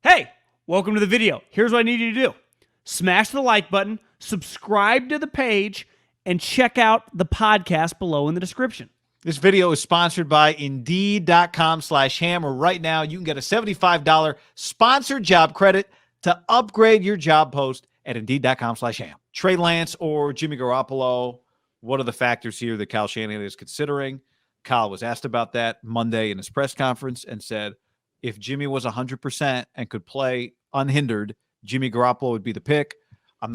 Hey, welcome to the video. Here's what I need you to do. Smash the like button, subscribe to the page, and check out the podcast below in the description. This video is sponsored by Indeed.com/ham, where right now you can get a $75 sponsored job credit to upgrade your job post at Indeed.com/ham. Trey Lance or Jimmy Garoppolo, what are the factors here that Kyle Shanahan is considering? Kyle was asked about that Monday in his press conference and said, if Jimmy was 100% and could play unhindered, Jimmy Garoppolo would be the pick.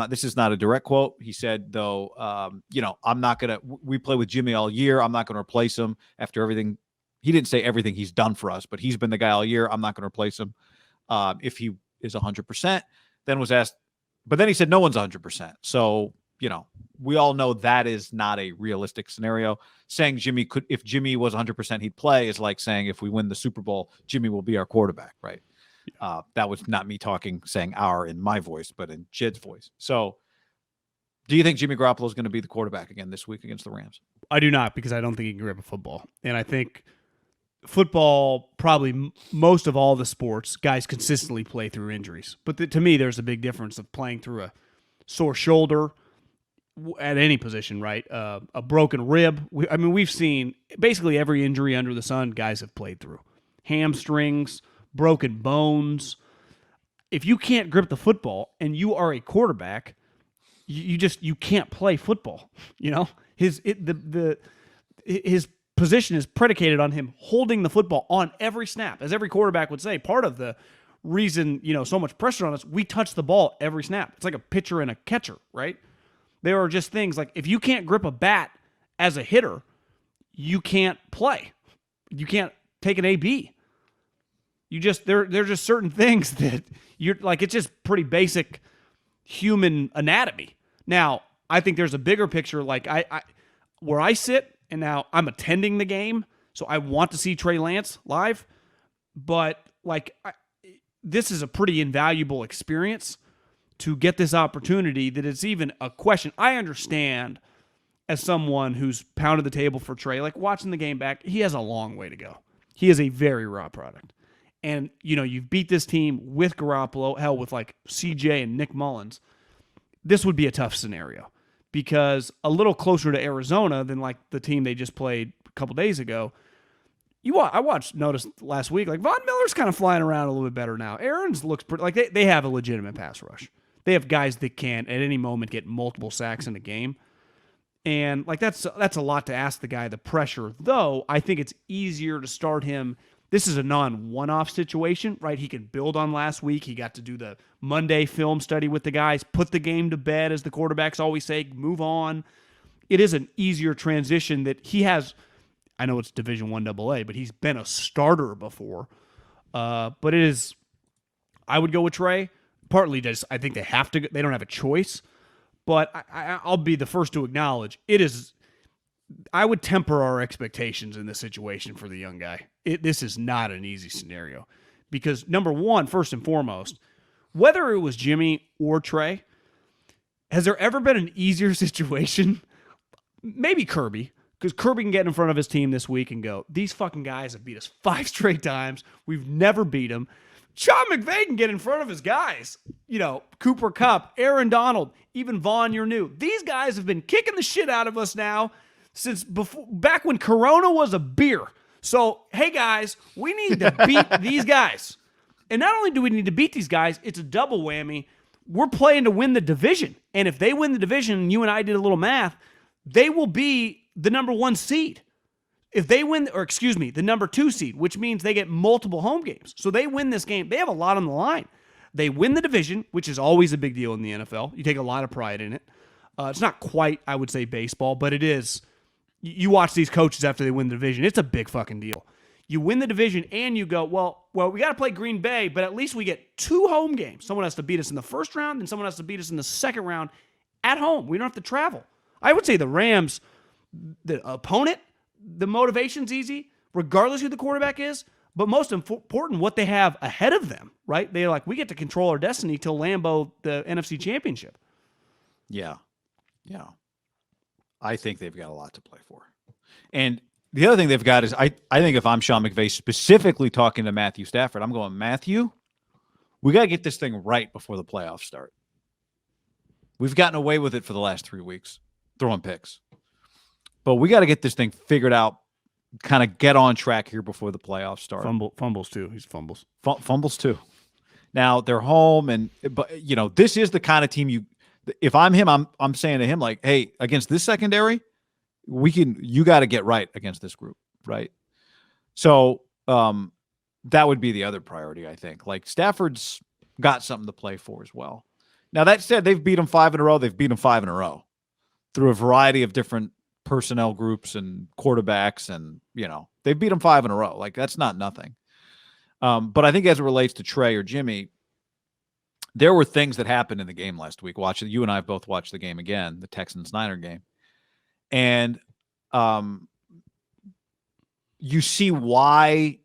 This is not a direct quote. He said, though, I'm not going to, we play with Jimmy all year. I'm not going to replace him after everything. He didn't say everything he's done for us, but he's been the guy all year. I'm not going to replace him if he is 100%. Then was asked, but then he said, no one's 100%. So, we all know that is not a realistic scenario. Saying if Jimmy was 100%, he'd play is like saying if we win the Super Bowl, Jimmy will be our quarterback, right? That was not me saying "our" in my voice, but in Jed's voice. So, do you think Jimmy Garoppolo is going to be the quarterback again this week against the Rams? I do not, because I don't think he can grip a football. And I think football, probably most of all the sports, guys consistently play through injuries. But to me, there's a big difference of playing through a sore shoulder at any position, right? A broken rib. We've seen basically every injury under the sun guys have played through. Hamstrings, broken bones. If you can't grip the football and you are a quarterback, you can't play football. His position is predicated on him holding the football on every snap. As every quarterback would say, part of the reason, so much pressure on us, we touch the ball every snap. It's like a pitcher and a catcher, right? There are just things like if you can't grip a bat as a hitter, you can't play. You can't take an AB. There are just certain things that you're like, it's just pretty basic human anatomy. Now, I think there's a bigger picture, like where I sit, and now I'm attending the game, so I want to see Trey Lance live, but this is a pretty invaluable experience to get this opportunity that it's even a question. I understand as someone who's pounded the table for Trey, watching the game back, he has a long way to go. He is a very raw product. And, you've beat this team with Garoppolo, hell, with CJ and Nick Mullins. This would be a tough scenario because a little closer to Arizona than the team they just played a couple days ago. I noticed last week, Von Miller's kind of flying around a little bit better now. Aaron's looks pretty, they have a legitimate pass rush. They have guys that can at any moment get multiple sacks in a game. And that's a lot to ask the guy, the pressure. Though I think it's easier to start him. This is a non-one-off situation, right? He can build on last week. He got to do the Monday film study with the guys, put the game to bed, as the quarterbacks always say, move on. It is an easier transition that he has. I know it's Division I AA, but he's been a starter before. But it is, I would go with Trey. Partly just, I think they don't have a choice. But I'll be the first to acknowledge, I would temper our expectations in this situation for the young guy. This is not an easy scenario. Because number one, first and foremost, whether it was Jimmy or Trey, has there ever been an easier situation? Maybe Kirby. Because Kirby can get in front of his team this week and go, these fucking guys have beat us 5 straight times. We've never beat them. Sean McVay can get in front of his guys. Cooper Kupp, Aaron Donald, even Vaughn, you're new. These guys have been kicking the shit out of us now since back when Corona was a beer. So, hey guys, we need to beat these guys. And not only do we need to beat these guys, it's a double whammy. We're playing to win the division. And if they win the division, you and I did a little math, they will be the number 1 seed. If they win, the number 2 seed, which means they get multiple home games. So they win this game. They have a lot on the line. They win the division, which is always a big deal in the NFL. You take a lot of pride in it. It's not quite, I would say, baseball, but it is. You watch these coaches after they win the division. It's a big fucking deal. You win the division and you go, well, we got to play Green Bay, but at least we get 2 home games. Someone has to beat us in the first round, and someone has to beat us in the second round at home. We don't have to travel. I would say the Rams, the opponent, the motivation's easy, regardless who the quarterback is, but most important, what they have ahead of them, right? They're like, we get to control our destiny till Lambeau, the NFC Championship. Yeah. I think they've got a lot to play for. And the other thing they've got is, I think if I'm Sean McVay, specifically talking to Matthew Stafford, I'm going, Matthew, We got to get this thing right before the playoffs start. We've gotten away with it for the last 3 weeks, throwing picks. But we got to get this thing figured out, kind of get on track here before the playoffs start. Fumbles too. He's fumbles. Fumbles too. Now they're home, but this is the kind of team if I'm him, I'm saying to him like, hey, against this secondary, you got to get right against this group, right? So that would be the other priority, I think. Like Stafford's got something to play for as well. Now that said, they've beat him 5 in a row. They've beat him 5 in a row through a variety of different personnel groups and quarterbacks, and they've beat him 5 in a row. Like that's not nothing. But I think as it relates to Trey or Jimmy, there were things that happened in the game last week. You and I have both watched the game again, the Texans-Niner game. And you see why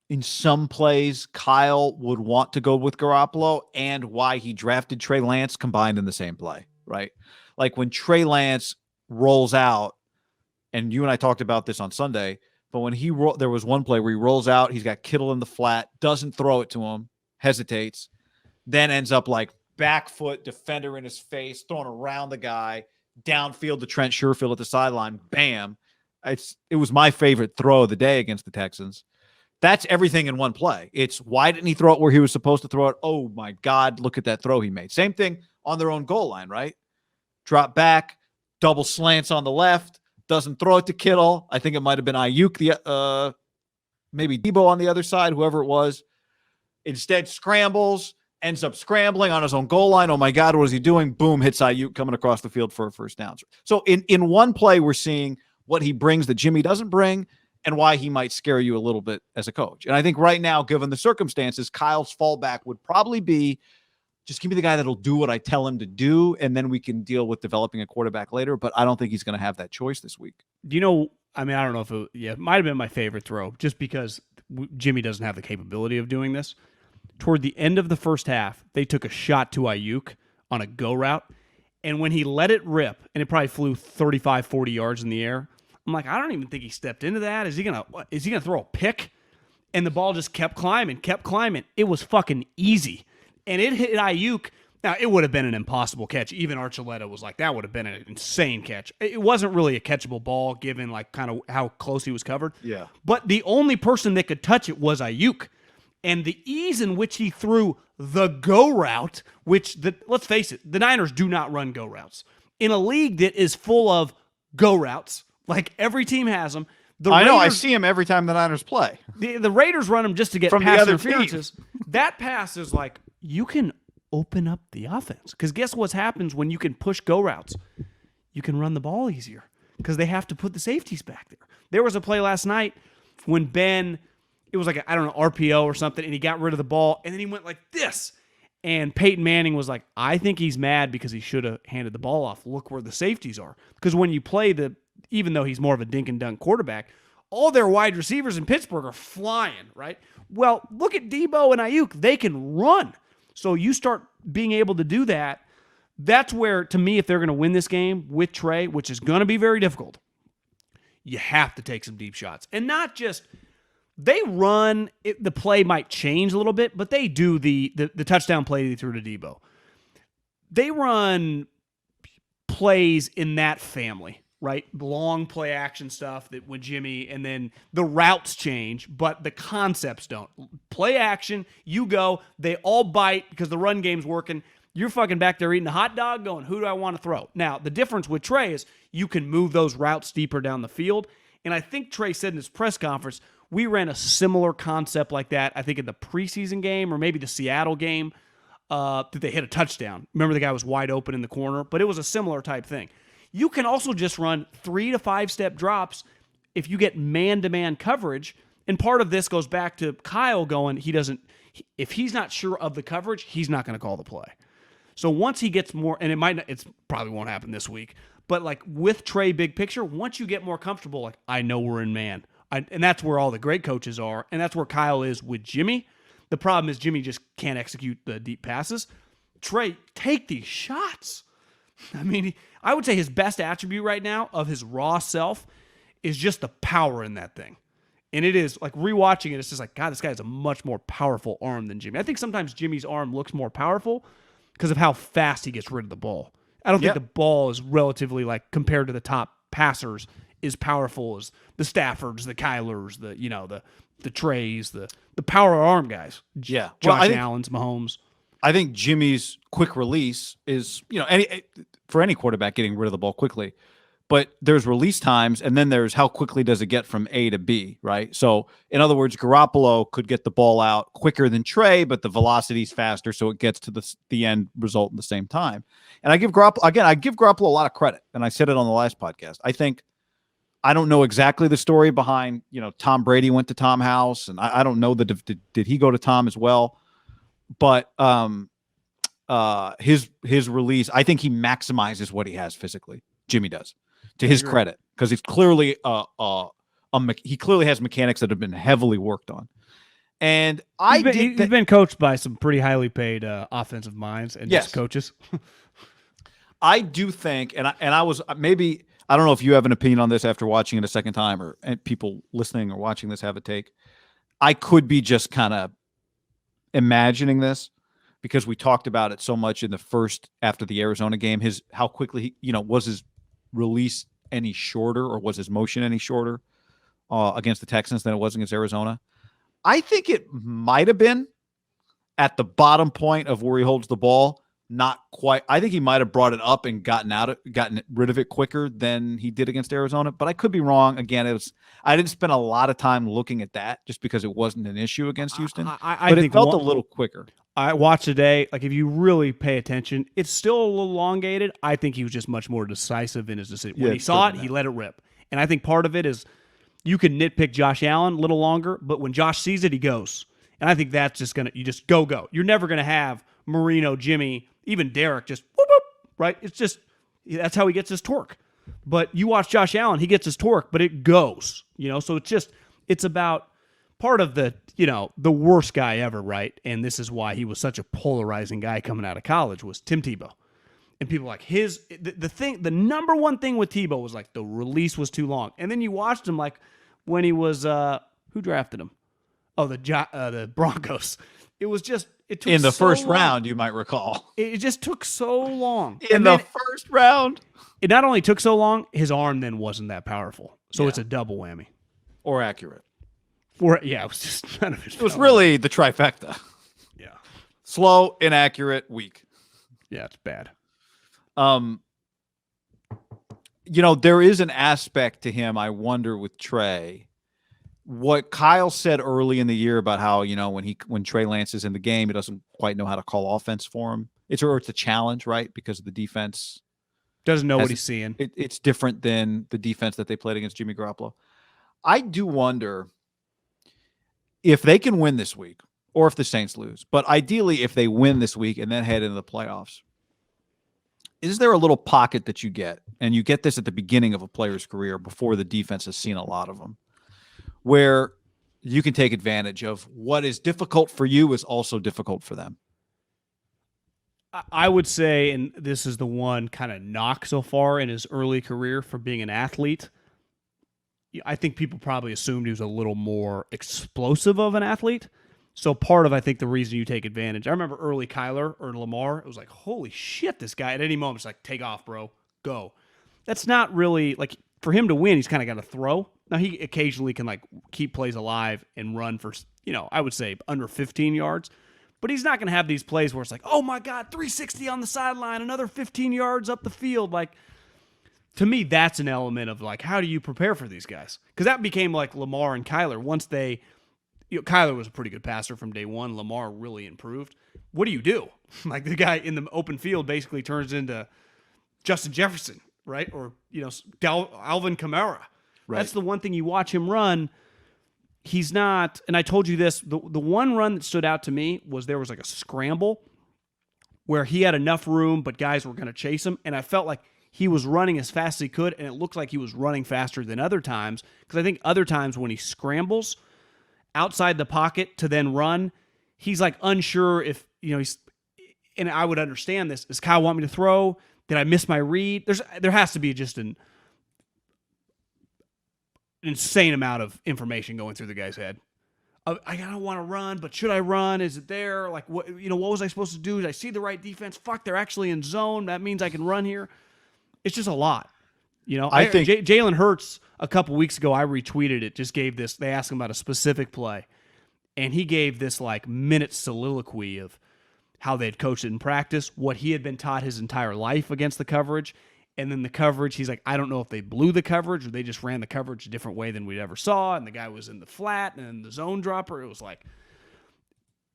in some plays Kyle would want to go with Garoppolo and why he drafted Trey Lance combined in the same play, right? Like when Trey Lance rolls out, and you and I talked about this on Sunday, but when there was one play where he rolls out, he's got Kittle in the flat, doesn't throw it to him, hesitates, then ends up like back foot, defender in his face, throwing around the guy, downfield to Trent Sherfield at the sideline, bam. It was my favorite throw of the day against the Texans. That's everything in one play. It's why didn't he throw it where he was supposed to throw it? Oh, my God, look at that throw he made. Same thing on their own goal line, right? Drop back, double slants on the left, doesn't throw it to Kittle. I think it might have been Ayuk, maybe Debo on the other side, whoever it was. Instead, scrambles, ends up scrambling on his own goal line. Oh, my God, what is he doing? Boom, hits Ayuk coming across the field for a first down. So in one play, we're seeing what he brings that Jimmy doesn't bring and why he might scare you a little bit as a coach. And I think right now, given the circumstances, Kyle's fallback would probably be just give me the guy that'll do what I tell him to do, and then we can deal with developing a quarterback later. But I don't think he's going to have that choice this week. I don't know if it might have been my favorite throw just because Jimmy doesn't have the capability of doing this. Toward the end of the first half, they took a shot to Ayuk on a go route, and when he let it rip, and it probably flew 35, 40 yards in the air, I'm like, I don't even think he stepped into that. Is he gonna throw a pick? And the ball just kept climbing. It was fucking easy. And it hit Ayuk. Now, it would have been an impossible catch. Even Archuleta was like, that would have been an insane catch. It wasn't really a catchable ball given like kind of how close he was covered. Yeah. But the only person that could touch it was Ayuk. And the ease in which he threw the go route, let's face it, the Niners do not run go routes. In a league that is full of go routes, like every team has them. I see him every time the Niners play. The Raiders run them just to get from pass the other interferences. That pass is like, you can open up the offense. Because guess what happens when you can push go routes? You can run the ball easier because they have to put the safeties back there. There was a play last night when Ben, it was like, RPO or something, and he got rid of the ball, and then he went like this. And Peyton Manning was like, I think he's mad because he should have handed the ball off. Look where the safeties are. Because when you play even though he's more of a dink and dunk quarterback, all their wide receivers in Pittsburgh are flying, right? Well, look at Debo and Ayuk. They can run. So you start being able to do that. That's where, to me, if they're going to win this game with Trey, which is going to be very difficult, you have to take some deep shots. And not just, they run, the play might change a little bit, but they do the touchdown play they threw to Debo. They run plays in that family, right? Long play action stuff that with Jimmy, and then the routes change, but the concepts don't. Play action, you go, they all bite because the run game's working. You're fucking back there eating a hot dog going, who do I want to throw? Now, the difference with Trey is you can move those routes deeper down the field. And I think Trey said in his press conference, we ran a similar concept like that, I think in the preseason game or maybe the Seattle game, that they hit a touchdown. Remember the guy was wide open in the corner, but it was a similar type thing. You can also just run 3 to 5 step drops if you get man-to-man coverage. And part of this goes back to Kyle going, if he's not sure of the coverage, he's not going to call the play. So once he gets more, and it probably won't happen this week, but like with Trey big picture, once you get more comfortable, like I know we're in man. And that's where all the great coaches are. And that's where Kyle is with Jimmy. The problem is Jimmy just can't execute the deep passes. Trey, take these shots. I mean, I would say his best attribute right now of his raw self is just the power in that thing. And it is like rewatching it, it's just like, God, this guy has a much more powerful arm than Jimmy. I think sometimes Jimmy's arm looks more powerful because of how fast he gets rid of the ball. I don't think the ball is relatively, like, compared to the top passers, as powerful as the Staffords, the Kylers, the Treys, the power arm guys. Yeah. Josh Allen's, Mahomes. I think Jimmy's quick release is, for any quarterback getting rid of the ball quickly. But there's release times, and then there's how quickly does it get from A to B, right? So, in other words, Garoppolo could get the ball out quicker than Trey, but the velocity's faster, so it gets to the end result in the same time. And I give Garoppolo a lot of credit, and I said it on the last podcast. I don't know exactly the story behind, Tom Brady went to Tom House, and I don't know did he go to Tom as well? But his release, I think he maximizes what he has physically. Jimmy does. To his credit, because he's clearly he clearly has mechanics that have been heavily worked on. And he's been coached by some pretty highly paid offensive minds and just coaches. I do think, and I was maybe, I don't know if you have an opinion on this after watching it a second time, or people listening or watching this have a take. I could be just kind of imagining this because we talked about it so much in the first after the Arizona game. How quickly was his release any shorter, or was his motion any shorter against the Texans than it was against Arizona? I think it might have been at the bottom point of where he holds the ball. Not quite. I think he might have brought it up and gotten rid of it quicker than he did against Arizona, but I could be wrong. Again, I didn't spend a lot of time looking at that just because it wasn't an issue against Houston. But it felt a little quicker. I watched today. Like, if you really pay attention, it's still a little elongated. I think he was just much more decisive in his decision. When he saw it, he let it rip. And I think part of it is you can nitpick Josh Allen a little longer, but when Josh sees it, he goes. And I think that's just you just go. You're never going to have Marino, Jimmy, even Derek just whoop, whoop, right? It's just, that's how he gets his torque. But you watch Josh Allen, he gets his torque, but it goes, so it's about part of the worst guy ever, right? And this is why he was such a polarizing guy coming out of college, was Tim Tebow. And people like the number one thing with Tebow was like the release was too long. And then you watched him like when he was, who drafted him? Oh, the Broncos. It was just, it took in the so first long. round, you might recall. It just took so long. In the first round? It not only took so long, his arm then wasn't that powerful. So it's a double whammy. Or accurate. It was just none of his. It was really the trifecta. Yeah. Slow, inaccurate, weak. Yeah, it's bad. There is an aspect to him, I wonder, with Trey. What Kyle said early in the year about how, when Trey Lance is in the game, he doesn't quite know how to call offense for him. It's a challenge, right? Because the defense doesn't know what he's seeing. It's different than the defense that they played against Jimmy Garoppolo. I do wonder if they can win this week, or if the Saints lose. But ideally, if they win this week and then head into the playoffs, is there a little pocket that you get, and you get this at the beginning of a player's career before the defense has seen a lot of them, where you can take advantage of what is difficult for you is also difficult for them? I would say, and this is the one kind of knock so far in his early career for being an athlete, I think people probably assumed he was a little more explosive of an athlete. So part of, I think, the reason you take advantage, I remember early Kyler or Lamar, it was like, holy shit, this guy at any moment, it's like, take off, bro, go. That's not really, like, for him to win, he's kind of got to throw. Now, he occasionally can, like, keep plays alive and run for, I would say under 15 yards. But he's not going to have these plays where it's like, oh, my God, 360 on the sideline, another 15 yards up the field. Like, to me, that's an element of, like, how do you prepare for these guys? Because that became like Lamar and Kyler. Once they, Kyler was a pretty good passer from day one. Lamar really improved. What do? Like, the guy in the open field basically turns into Justin Jefferson, right? Or, Alvin Kamara. Right. That's the one thing you watch him run. He's not, and I told you this, the one run that stood out to me was there was like a scramble where he had enough room, but guys were going to chase him. And I felt like he was running as fast as he could, and it looked like he was running faster than other times. Because I think other times when he scrambles outside the pocket to then run, he's like unsure if, he's, and I would understand this. Does Kyle want me to throw? Did I miss my read? There has to be just insane amount of information going through the guy's head. I don't want to run, but should I run? Is it there? Like, what was I supposed to do? Did I see the right defense? Fuck, they're actually in zone. That means I can run here. It's just a lot. I think Jalen Hurts a couple weeks ago, I retweeted it, just gave this. They asked him about a specific play, and he gave this like minute soliloquy of how they'd coached it in practice, what he had been taught his entire life against the coverage, and then the coverage. He's like, I don't know if they blew the coverage or they just ran the coverage a different way than we'd ever saw, and the guy was in the flat and the zone dropper. It was like,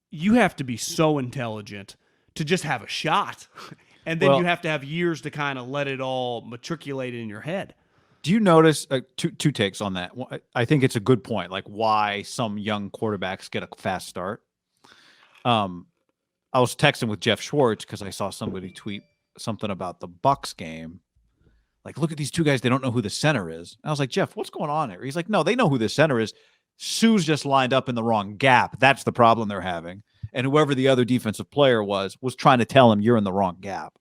you have to be so intelligent to just have a shot. And then you have to have years to kind of let it all matriculate in your head. Do you notice two takes on that? I think it's a good point, like why some young quarterbacks get a fast start. I was texting with Jeff Schwartz because I saw somebody tweet something about the Bucs game. Like, look at these two guys. They don't know who the center is. And I was like, Jeff, what's going on here? He's like, no, they know who the center is. Sue's just lined up in the wrong gap. That's the problem they're having. And whoever the other defensive player was trying to tell him you're in the wrong gap.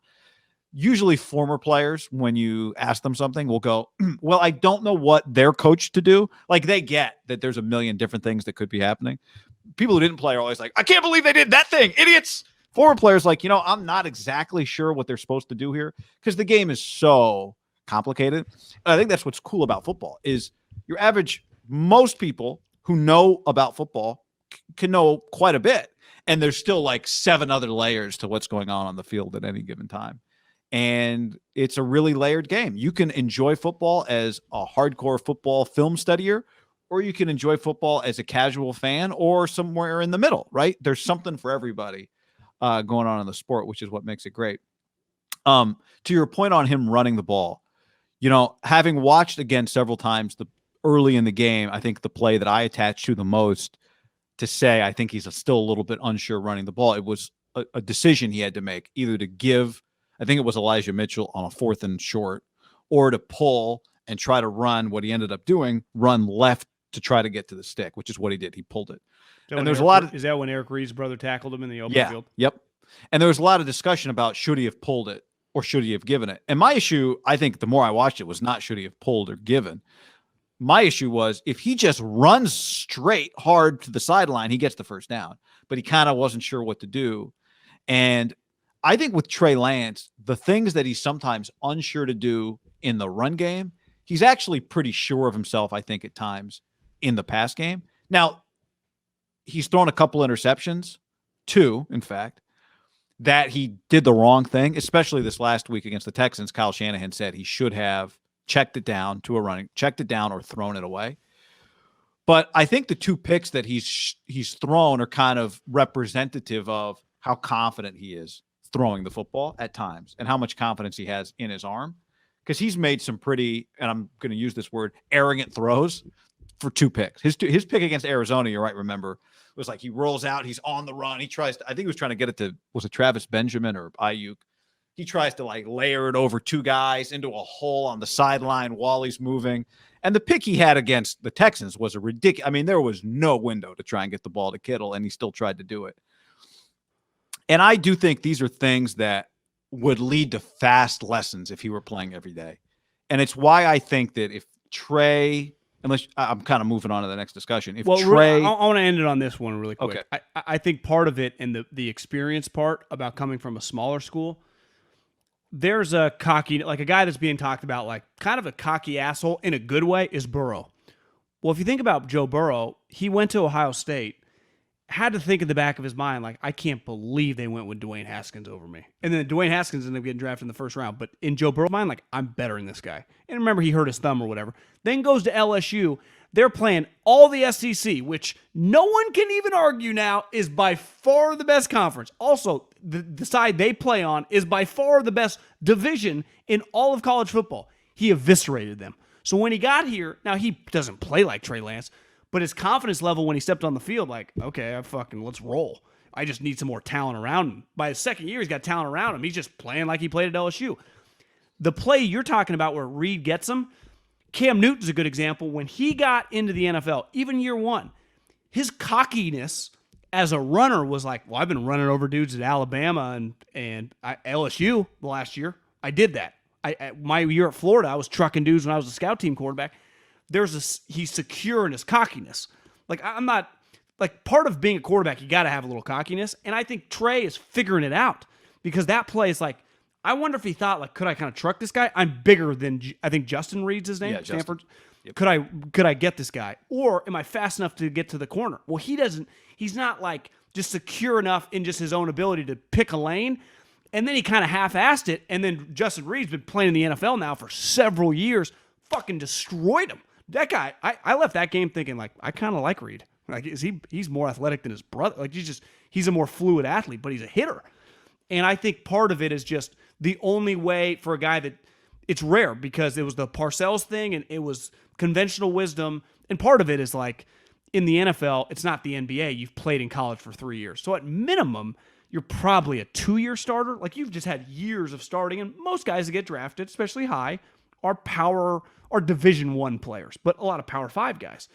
Usually former players, when you ask them something, will go, well, I don't know what they're coached to do. Like, they get that there's a million different things that could be happening. People who didn't play are always like, I can't believe they did that thing. Idiots. Former players like, I'm not exactly sure what they're supposed to do here because the game is so complicated. And I think that's what's cool about football is your average, most people who know about football can know quite a bit. And there's still like 7 other layers to what's going on the field at any given time. And it's a really layered game. You can enjoy football as a hardcore football film studier, or you can enjoy football as a casual fan or somewhere in the middle, right? There's something for everybody going on in the sport, which is what makes it great. To your point on him running the ball, having watched again several times early in the game, I think the play that I attached to the most to say I think he's still a little bit unsure running the ball, it was a decision he had to make, either to give, I think it was Elijah Mitchell on a 4th and short, or to pull and try to run what he ended up doing, run left to try to get to the stick, which is what he did. He pulled it. And there's is that when Eric Reed's brother tackled him in the open field? Yep. And there was a lot of discussion about should he have pulled it or should he have given it? And my issue, I think the more I watched it, was not should he have pulled or given. My issue was if he just runs straight hard to the sideline, he gets the first down, but he kind of wasn't sure what to do. And I think with Trey Lance, the things that he's sometimes unsure to do in the run game, he's actually pretty sure of himself, I think, at times in the pass game. Now, he's thrown a couple interceptions, 2, in fact, that he did the wrong thing, especially this last week against the Texans. Kyle Shanahan said he should have checked it down or thrown it away. But I think the 2 picks that he's thrown are kind of representative of how confident he is throwing the football at times and how much confidence he has in his arm, because he's made some pretty, and I'm going to use this word, arrogant throws for 2 picks. His pick against Arizona, you're right, remember, was like he rolls out, he's on the run. He tries to, I think he was trying to get it to, was it Travis Benjamin or Ayuk? He tries to like layer it over 2 guys into a hole on the sideline while he's moving. And the pick he had against the Texans was a ridiculous. I mean, there was no window to try and get the ball to Kittle, and he still tried to do it. And I do think these are things that would lead to fast lessons if he were playing every day. And it's why I think that if Trey, unless I'm kind of moving on to the next discussion. If Trey, I want to end it on this one really quick. Okay. I think part of it and the experience part about coming from a smaller school, there's a cocky, like a guy that's being talked about, like kind of a cocky asshole in a good way, is Burrow. Well, if you think about Joe Burrow, he went to Ohio State, had to think in the back of his mind, like, I can't believe they went with Dwayne Haskins over me. And then Dwayne Haskins ended up getting drafted in the first round. But in Joe Burrow's mind, like, I'm better than this guy. And remember, he hurt his thumb or whatever. Then goes to LSU. They're playing all the SEC, which no one can even argue now is by far the best conference. Also, the side they play on is by far the best division in all of college football. He eviscerated them. So when he got here, now he doesn't play like Trey Lance, but his confidence level when he stepped on the field, like, okay, let's roll. I just need some more talent around him. By his second year, he's got talent around him. He's just playing like he played at LSU. The play you're talking about where Reed gets him, Cam Newton's a good example. When he got into the NFL, even year 1, his cockiness as a runner was like, well, I've been running over dudes at Alabama and LSU the last year. I did that. My year at Florida, I was trucking dudes when I was a scout team quarterback. he's secure in his cockiness. Like, I'm not, like, part of being a quarterback, you got to have a little cockiness. And I think Trey is figuring it out because that play is like, I wonder if he thought, like, could I kind of truck this guy? I'm bigger than, I think Justin Reed's his name, Stanford. Yep. Could I get this guy? Or am I fast enough to get to the corner? Well, he's not like just secure enough in just his own ability to pick a lane. And then he kind of half-assed it. And then Justin Reed's been playing in the NFL now for several years, fucking destroyed him. That guy, I left that game thinking, like, I kind of like Reed. Like, he's more athletic than his brother. Like, he's a more fluid athlete, but he's a hitter. And I think part of it is just the only way for a guy that it's rare because it was the Parcells thing and it was conventional wisdom. And part of it is like in the NFL, it's not the NBA. You've played in college for 3 years. So at minimum, you're probably a 2-year starter. Like you've just had years of starting. And most guys that get drafted, especially high, are Division I players, but a lot of Power 5 guys.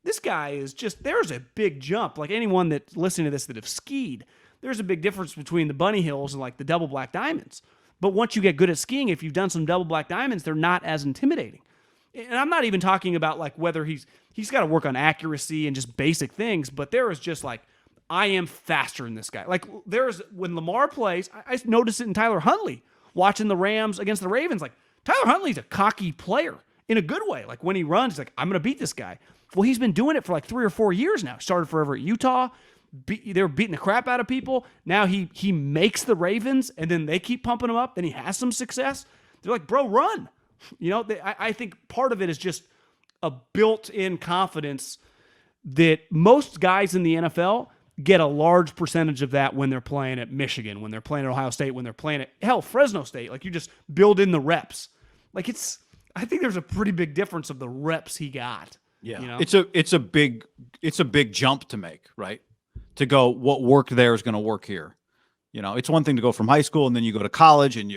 This guy is just, there's a big jump. Like anyone that's listening to this that have skied, there's a big difference between the bunny hills and like the double black diamonds. But once you get good at skiing, if you've done some double black diamonds, they're not as intimidating. And I'm not even talking about like whether he's got to work on accuracy and just basic things, but there is just like, I am faster than this guy. Like when Lamar plays, I noticed it in Tyler Huntley watching the Rams against the Ravens. Like Tyler Huntley's a cocky player in a good way. Like when he runs, he's like, I'm going to beat this guy. Well, he's been doing it for like 3 or 4 years now. Started forever at Utah. They were beating the crap out of people. Now he makes the Ravens, and then they keep pumping him up. Then he has some success. They're like, bro, run. You know, I think part of it is just a built-in confidence that most guys in the NFL get a large percentage of that when they're playing at Michigan, when they're playing at Ohio State, when they're playing at, Fresno State. Like, you just build in the reps. Like, I think there's a pretty big difference of the reps he got. Yeah, you know? it's a big jump to make, right? To go, what worked there is going to work here. You know, it's one thing to go from high school and then you go to college and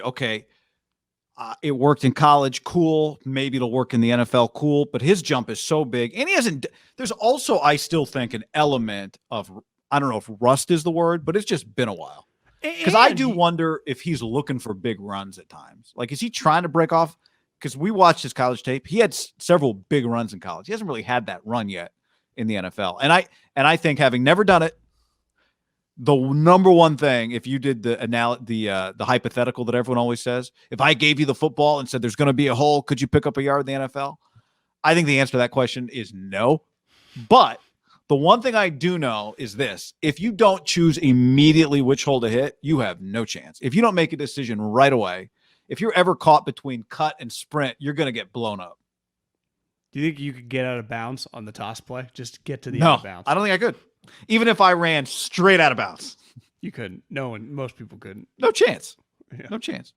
it worked in college, cool. Maybe it'll work in the NFL, cool. But his jump is so big, and there's also, I still think, an element of, I don't know if rust is the word, but it's just been a while. Because I do wonder if he's looking for big runs at times. Like, is he trying to break off? Because we watched his college tape. He had several big runs in college. He hasn't really had that run yet in the NFL. And I think, having never done it, the number one thing, if you did the hypothetical that everyone always says, if I gave you the football and said there's going to be a hole, could you pick up a yard in the NFL? I think the answer to that question is no. But the one thing I do know is this: if you don't choose immediately which hole to hit, you have no chance. If you don't make a decision right away, if you're ever caught between cut and sprint, you're going to get blown up. Do you think you could get out of bounds on the toss play? Just get to the out of bounds? I don't think I could. Even if I ran straight out of bounds. You couldn't. No one, most people couldn't. No chance. Yeah. No chance.